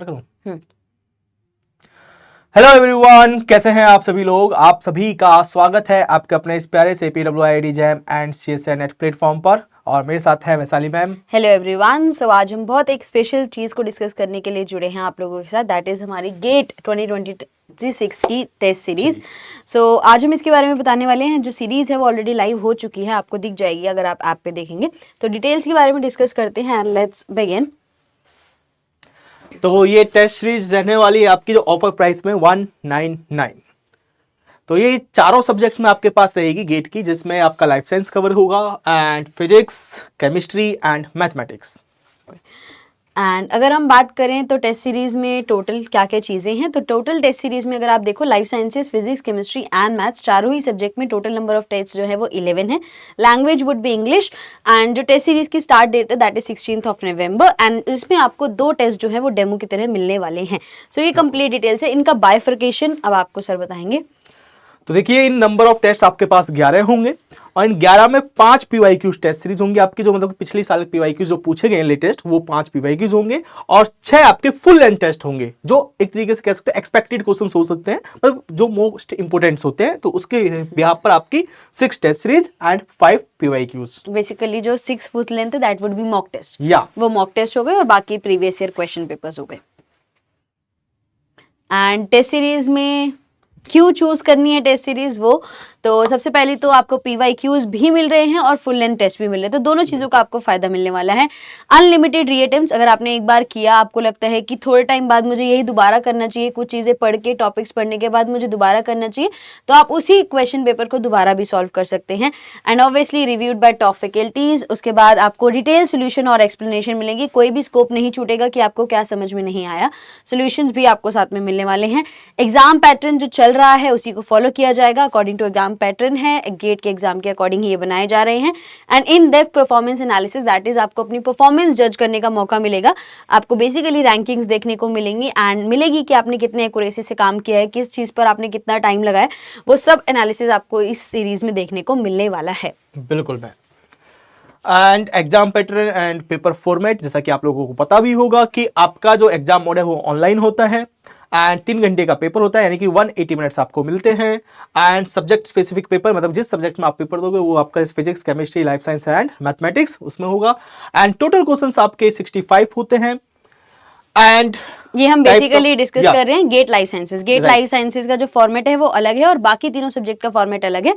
Hello everyone, कैसे हैं आप सभी लोग। आप सभी का स्वागत है आपके अपने इस प्यारे से PWID JAM and CSA NET platform पर। और मेरे साथ है Vaishali ma'am. Hello everyone. So आज हम बहुत एक स्पेशल चीज़ को डिस्कस करने के लिए जुड़े हैं आप लोगों के साथ, दैट इज़ हमारी गेट 2026 की टेस्ट सीरीज। सो आज हम इसके बारे में बताने वाले हैं। जो सीरीज़ है वो ऑलरेडी लाइव हो चुकी है, आपको दिख जाएगी अगर आप ऐप पे देखेंगे। तो डिटेल्स के बारे में डिस्कस करते हैं एंड लेट्स बिगिन। तो ये टेस्ट सीरीज रहने वाली है आपकी जो ऑफर प्राइस में 199। तो ये चारों सब्जेक्ट्स में आपके पास रहेगी गेट की, जिसमें आपका लाइफ साइंस कवर होगा and physics, chemistry and mathematics. And अगर हम बात करें तो टेस्ट सीरीज में टोटल क्या क्या चीज़ें हैं, तो टोटल टेस्ट सीरीज में अगर आप देखो life sciences, physics, chemistry and maths चारों ही सब्जेक्ट में टोटल नंबर ऑफ टेस्ट जो है वो 11 है। Language would be English. And जो टेस्ट सीरीज की स्टार्ट डेट है दैट इज 16 नवंबर एंड इसमें आपको 2 टेस्ट जो है वो डेमो की तरह मिलने वाले हैं। सो ये कंप्लीट डिटेल्स है। इनका बाइफर्केशन अब आपको सर बताएंगे। तो देखिए, इन नंबर ऑफ टेस्ट आपके पास 11 होंगे और इन 11 में 5 PYQ टेस्ट सीरीज होंगे आपकी, जो मतलब पिछली साल PYQ जो पूछे गए लेटेस्ट वो 5 PYQ होंगे और 6 आपके फुल लेंथ टेस्ट होंगे, जो एक तरीके से कह सकते हैं एक्सपेक्टेड क्वेश्चंस हो सकते हैं, मतलब जो मोस्ट इंपोर्टेंट्स होते हैं। तो उसके बिहाफ पर आपकी 6 test series and 5 PYQs। Basically जो 6 फुल लेंथ है that would be mock test, या वो मॉक टेस्ट हो गए और बाकी प्रीवियस ईयर क्वेश्चन पेपर्स हो गए। एंड टेस्ट सीरीज में क्यों चूज करनी है टेस्ट सीरीज, वो तो सबसे पहले तो आपको PYQs भी मिल रहे हैं और फुल लेंथ टेस्ट भी मिल रहे हैं, तो दोनों चीज़ों का आपको फायदा मिलने वाला है। अनलिमिटेड रीअटेम्प्ट्स, अगर आपने एक बार किया, आपको लगता है कि थोड़े टाइम बाद मुझे यही दोबारा करना चाहिए, कुछ चीज़ें पढ़ के टॉपिक्स पढ़ने के बाद मुझे दोबारा करना चाहिए, तो आप उसी क्वेश्चन पेपर को दोबारा भी सॉल्व कर सकते हैं। And obviously reviewed by top faculties. उसके बाद आपको डिटेल सोल्यूशन और एक्सप्लेनेशन मिलेंगी, कोई भी स्कोप नहीं छूटेगा कि आपको क्या समझ में नहीं आया, सोल्यूशंस भी आपको साथ में मिलने वाले हैं। एग्जाम पैटर्न जो चल रहा है उसी को फॉलो किया जाएगा, अकॉर्डिंग टू एग्जाम पैटर्न है, गेट के एग्जाम के अकॉर्डिंग ही ये बनाए जा रहे हैं। And in depth performance analysis, that is आपको अपनी परफॉर्मेंस जज करने का मौका मिलेगा। आपको बेसिकली रैंकिंग्स देखने को मिलेंगी एंड मिलेगी कि आपने कितने एक्यूरेसी से काम किया है, किस चीज पर आपने कितना टाइम लगाया, वो सब एनालिसिस आपको इस सीरीज में देखने को मिलने वाला है। बिल्कुल ma'am. And exam pattern and paper format, जैसा कि आप लोगों को पता भी होगा कि आपका जो एग्जाम मोड है वो ऑनलाइन होता है एंड 3 घंटे का पेपर होता है, यानी कि 180 मिनट्स आपको मिलते हैं। एंड सब्जेक्ट स्पेसिफिक पेपर, मतलब जिस सब्जेक्ट में आप पेपर दोगे वो आपका physics, chemistry, life science and mathematics उसमें होगा। एंड टोटल क्वेश्चंस आपके 65 होते हैं। एंड ये हम बेसिकली डिस्कस कर रहे हैं GATE life sciences. GATE life sciences का जो फॉर्मेट है वो अलग है और बाकी तीनों सब्जेक्ट का फॉर्मेट अलग है।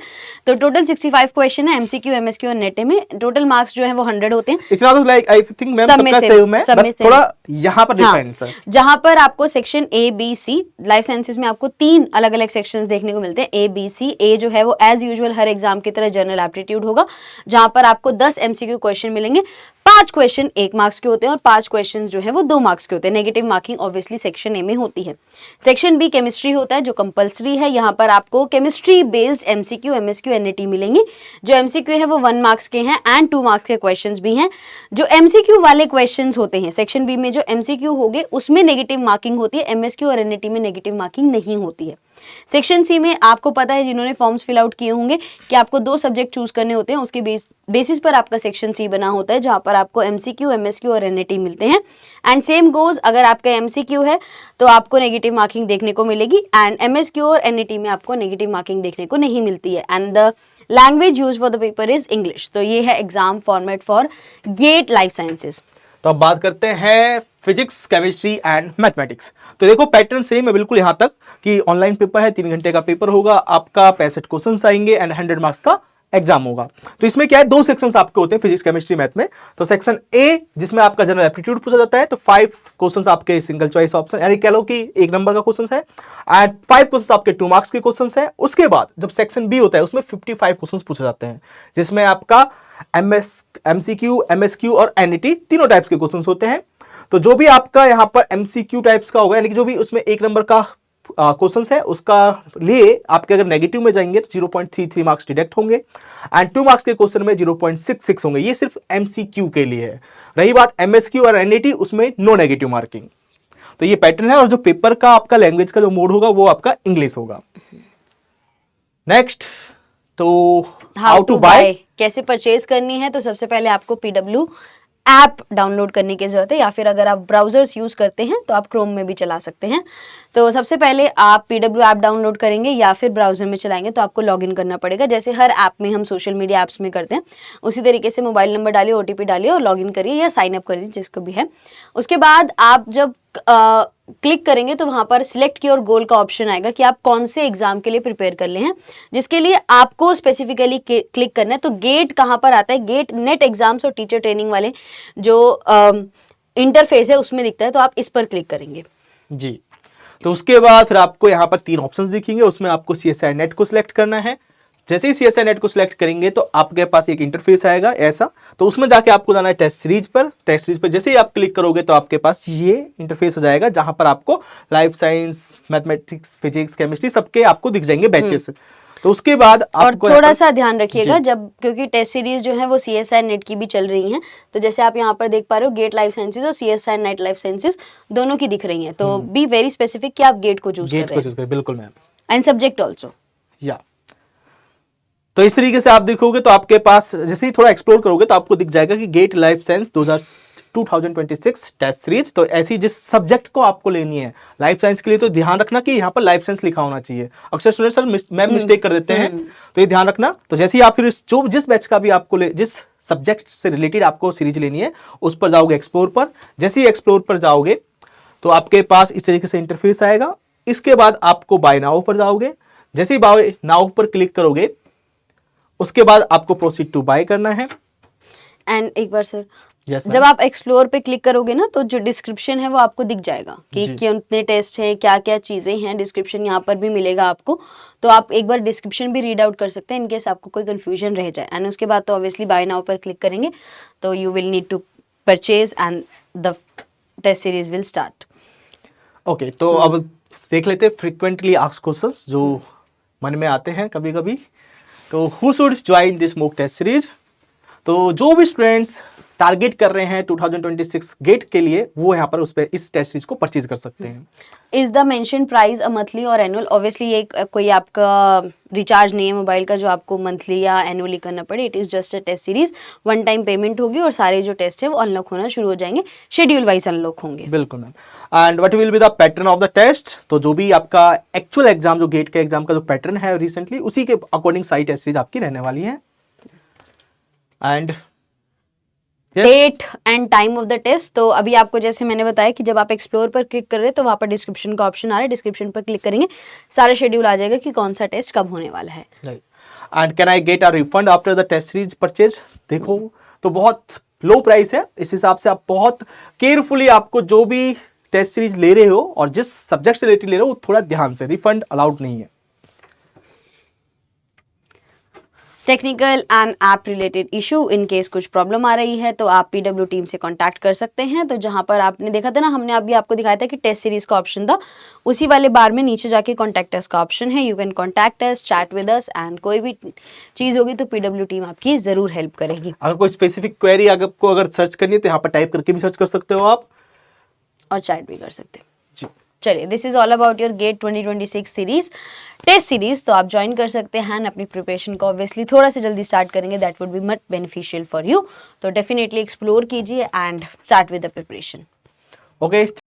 तो टोटल 65 क्वेश्चन है, MCQ, MSQ और नेट में। टोटल मार्क्स जो है वो 100 होते हैं। इतना तो लाइक आई थिंक मैम सबका सेम है, बस थोड़ा यहाँ पर डिफरेंस है। जहां पर आपको section A, B, C, life sciences में आपको 3 अलग अलग सेक्शंस देखने को मिलते हैं, A, B, C। A जो है वो एज यूजुअल हर एग्जाम की तरह जनरल एप्टीट्यूड होगा, जहां पर आपको 10 MCQ क्वेश्चन मिलेंगे। 5 क्वेश्चन 1 मार्क्स के होते हैं और 5 क्वेश्चन जो है वो 2 मार्क्स के होते हैं। Negative marking obviously section A में होती है। सेक्शन बी केमिस्ट्री होता है जो कंपलसरी है। यहाँ पर आपको chemistry based MCQ, MSQ, NET मिलेंगे। जो MCQ है वो 1 मार्क्स के हैं एंड 2 मार्क्स के क्वेश्चंस भी हैं। जो MCQ वाले क्वेश्चंस होते हैं सेक्शन बी में, जो MCQ होंगे उसमें नेगेटिव मार्किंग होती है, MSQ और NET में नेगेटिव मार्किंग नहीं होती है। सेक्शन सी में आपको पता है, जिन्होंने फॉर्म्स फिल आउट किए होंगे, कि आपको 2 सब्जेक्ट चूज करने होते हैं, उसके बेसिस पर आपका सेक्शन सी बना होता है, जहां पर आपको MCQ, MSQ और NET मिलते हैं। एंड सेम गोज, अगर आपका MCQ है तो आपको नेगेटिव मार्किंग देखने को मिलेगी एंड MSQ और NET में आपको नेगेटिव मार्किंग देखने को नहीं मिलती है। And the language use for the paper is English. तो ये है exam format for GATE life sciences. तो अब बात करते हैं फिजिक्स, केमिस्ट्री एंड मैथमेटिक्स। तो देखो पैटर्न सेम है बिल्कुल यहाँ तक कि ऑनलाइन पेपर है, 3 घंटे का पेपर होगा, आपका 65 क्वेश्चंस आएंगे एंड 100 मार्क्स का एग्जाम होगा। तो इसमें क्या है, 2 सेक्शंस आपके होते हैं फिजिक्स, केमिस्ट्री, मैथ में। तो सेक्शन ए जिसमें आपका जनरल एप्टीट्यूड पूछा जाता है, तो 5 क्वेश्चंस आपके सिंगल चॉइस ऑप्शन, यानी कह लो कि 1 नंबर का क्वेश्चन है एंड 5 क्वेश्चंस आपके 2 मार्क्स के क्वेश्चन है। उसके बाद जब सेक्शन बी होता है उसमें 55 क्वेश्चन पूछे जाते हैं, जिसमें आपका MCQ, MSQ और NET तीनों टाइप्स के क्वेश्चन होते हैं। तो जो भी आपका यहाँ पर MCQ टाइप्स का होगा, यानी कि जो भी उसमें 1 नंबर का क्वेश्चन है उसका लिए आपके अगर नेगेटिव में जाएंगे तो 0.33 मार्क्स डिडक्ट होंगे एंड 2 मार्क्स के क्वेश्चन में 0.66 होंगे। ये सिर्फ MCQ के लिए है। रही बात MSQ और NET, उसमें नो नेगेटिव मार्किंग। तो ये पैटर्न है और जो पेपर का आपका लैंग्वेज का जो मोड होगा वो आपका इंग्लिश होगा। नेक्स्ट, तो हाउ टू बाय, कैसे परचेज करनी है। तो सबसे पहले आपको ऐप डाउनलोड करने की ज़रूरत है, या फिर अगर आप ब्राउजर्स यूज़ करते हैं तो आप क्रोम में भी चला सकते हैं। तो सबसे पहले आप PW ऐप डाउनलोड करेंगे या फिर ब्राउज़र में चलाएंगे तो आपको लॉगिन करना पड़ेगा, जैसे हर ऐप में हम सोशल मीडिया ऐप्स में करते हैं उसी तरीके से मोबाइल नंबर डालिए, OTP डालिए और लॉगिन करिए या साइन अप करिए जिसको भी है। उसके बाद आप जब क्लिक करेंगे तो वहाँ पर सिलेक्ट योर गोल का ऑप्शन आएगा कि आप कौन से एग्जाम के लिए प्रिपेयर कर ले हैं, जिसके लिए आपको स्पेसिफिकली क्लिक करना है। तो गेट कहाँ पर आता है? गेट नेट एग्जाम्स और टीचर ट्रेनिंग वाले जो इंटरफेस है उसमें दिखता है, तो आप इस पर क्लिक करेंगे। जी, तो उसके बाद फिर आपको यहाँ पर 3 ऑप्शंस दिखेंगे, उसमें आपको CSI नेट को सिलेक्ट करना है। जैसे ही CSI नेट को सिलेक्ट करेंगे तो आपके पास एक इंटरफेस आएगा ऐसा, तो उसमें जाके आपको जाना है टेस्ट सीरीज पर। टेस्ट सीरीज पर जैसे ही आप क्लिक करोगे तो आपके पास ये इंटरफेस आ जाएगा, जहां पर आपको life science, mathematics, physics, chemistry सबके आपको दिख जाएंगे बैचेस। तो उसके बाद और आपको थोड़ा सा ध्यान रखिएगा जब, क्योंकि टेस्ट सीरीज जो है वो CSI नेट की भी चल रही हैं, तो जैसे आप यहाँ पर देख पा रहे हो गेट लाइफ साइंसेज और CSI नेट लाइफ साइंसेज दोनों की दिख रही हैं, तो बी वेरी स्पेसिफिक कि आप गेट को चूज कर गेट रहे को हैं। चूज करें, बिल्कुल मैम। And subject also. या तो इस तरीके से आप देखोगे तो आपके पास जैसे ही थोड़ा एक्सप्लोर करोगे तो आपको दिख जाएगा कि GATE life science 2026 test series. तो ऐसी जिस सब्जेक्ट को आपको लेनी है लाइफ साइंस के लिए, तो ध्यान रखना कि यहाँ पर लाइफ साइंस लिखा होना चाहिए। अक्सर स्टूडेंट सर मैम मिस्टेक कर देते हैं, तो ये ध्यान रखना। तो जैसे ही आप फिर जो जिस बैच का भी आपको जिस सब्जेक्ट से रिलेटेड आपको सीरीज लेनी है उस पर जाओगे एक्सप्लोर पर। जैसे ही एक्सप्लोर पर जाओगे तो आपके पास इस तरीके से इंटरफेस आएगा। इसके बाद आपको बाय नाउ पर जाओगे। जैसे ही बाय नाउ पर क्लिक करोगे उसके बाद आपको प्रोसीड टू बाय करना है। एंड एक बार सर, yes, जब आप एक्सप्लोर पे क्लिक करोगे ना तो जो डिस्क्रिप्शन है वो आपको दिख जाएगा कि कितने टेस्ट हैं, क्या क्या चीज़ें हैं, डिस्क्रिप्शन यहाँ पर भी मिलेगा आपको। तो आप एक बार डिस्क्रिप्शन भी रीड आउट कर सकते हैं इन केस आपको कोई कंफ्यूजन रह जाए। एंड उसके बाद तो ऑब्वियसली बाय नाउ पर क्लिक करेंगे तो you will need to purchase and the test series will start. Okay, तो अब देख लेते हैं फ्रीक्वेंटली आस्क्ड क्वेश्चंस जो मन में आते हैं कभी कभी। तो who should join this mock test series? तो जो भी स्टूडेंट्स टारगेट कर रहे हैं 2026 गेट के लिए वो यहाँ पर उस पर इस टेस्ट सीरीज को परचेज कर सकते हैं। Is the mention price a monthly और एनुअल? ऑब्वियसली ये कोई आपका रिचार्ज नहीं है मोबाइल का जो आपको मंथली या एनुअली करना पड़े। It is just a test series, one time payment होगी और सारे जो टेस्ट है वो अनलॉक होना शुरू हो जाएंगे, शेड्यूल वाइज अनलॉक होंगे। बिल्कुल ma'am. And what will be the pattern of the test? तो जो भी आपका एक्चुअल एग्जाम, जो गेट के एग्जाम का जो पैटर्न है रिसेंटली, उसी के अकॉर्डिंग सारी टेस्ट सीरीज आपकी रहने वाली है। And date and time of the test, तो अभी आपको जैसे मैंने बताया कि जब आप एक्सप्लोर पर क्लिक कर रहे हैं तो वहाँ पर डिस्क्रिप्शन का ऑप्शन आ रहा है, डिस्क्रिप्शन पर क्लिक करेंगे सारा शेड्यूल आ जाएगा कि कौन सा टेस्ट कब होने वाला है। And can I get a refund after the test series purchase? देखो तो बहुत लो प्राइस है, इस हिसाब से आप बहुत केयरफुली आपको जो भी टेस्ट सीरीज ले रहे हो और जिस सब्जेक्ट से रिलेटेड ले रहे हो थोड़ा ध्यान से, रिफंड अलाउड नहीं है। Technical and app related issue, in case कुछ प्रॉब्लम आ रही है तो आप PW टीम से कांटेक्ट कर सकते हैं। तो जहां पर आपने देखा था ना, हमने अभी आपको दिखाया था कि टेस्ट सीरीज का ऑप्शन था, उसी वाले बार में नीचे जाके कॉन्टैक्ट अस का ऑप्शन है। You can contact us, chat with us, and कोई भी चीज़ होगी तो PW टीम आपकी ज़रूर हेल्प करेगी। अगर कोई स्पेसिफिक क्वेरी आपको अगर सर्च करनी है तो यहाँ पर टाइप करके भी सर्च कर सकते हो आप, और चैट भी कर सकते हैं। जी। चलिए, this is all about your GATE 2026 series test series. तो आप ज्वाइन कर सकते हैं अपनी प्रिपरेशन को, ऑब्वियसली थोड़ा सा जल्दी स्टार्ट करेंगे, that would be much beneficial for you. तो डेफिनेटली एक्सप्लोर कीजिए and start with the preparation. Okay.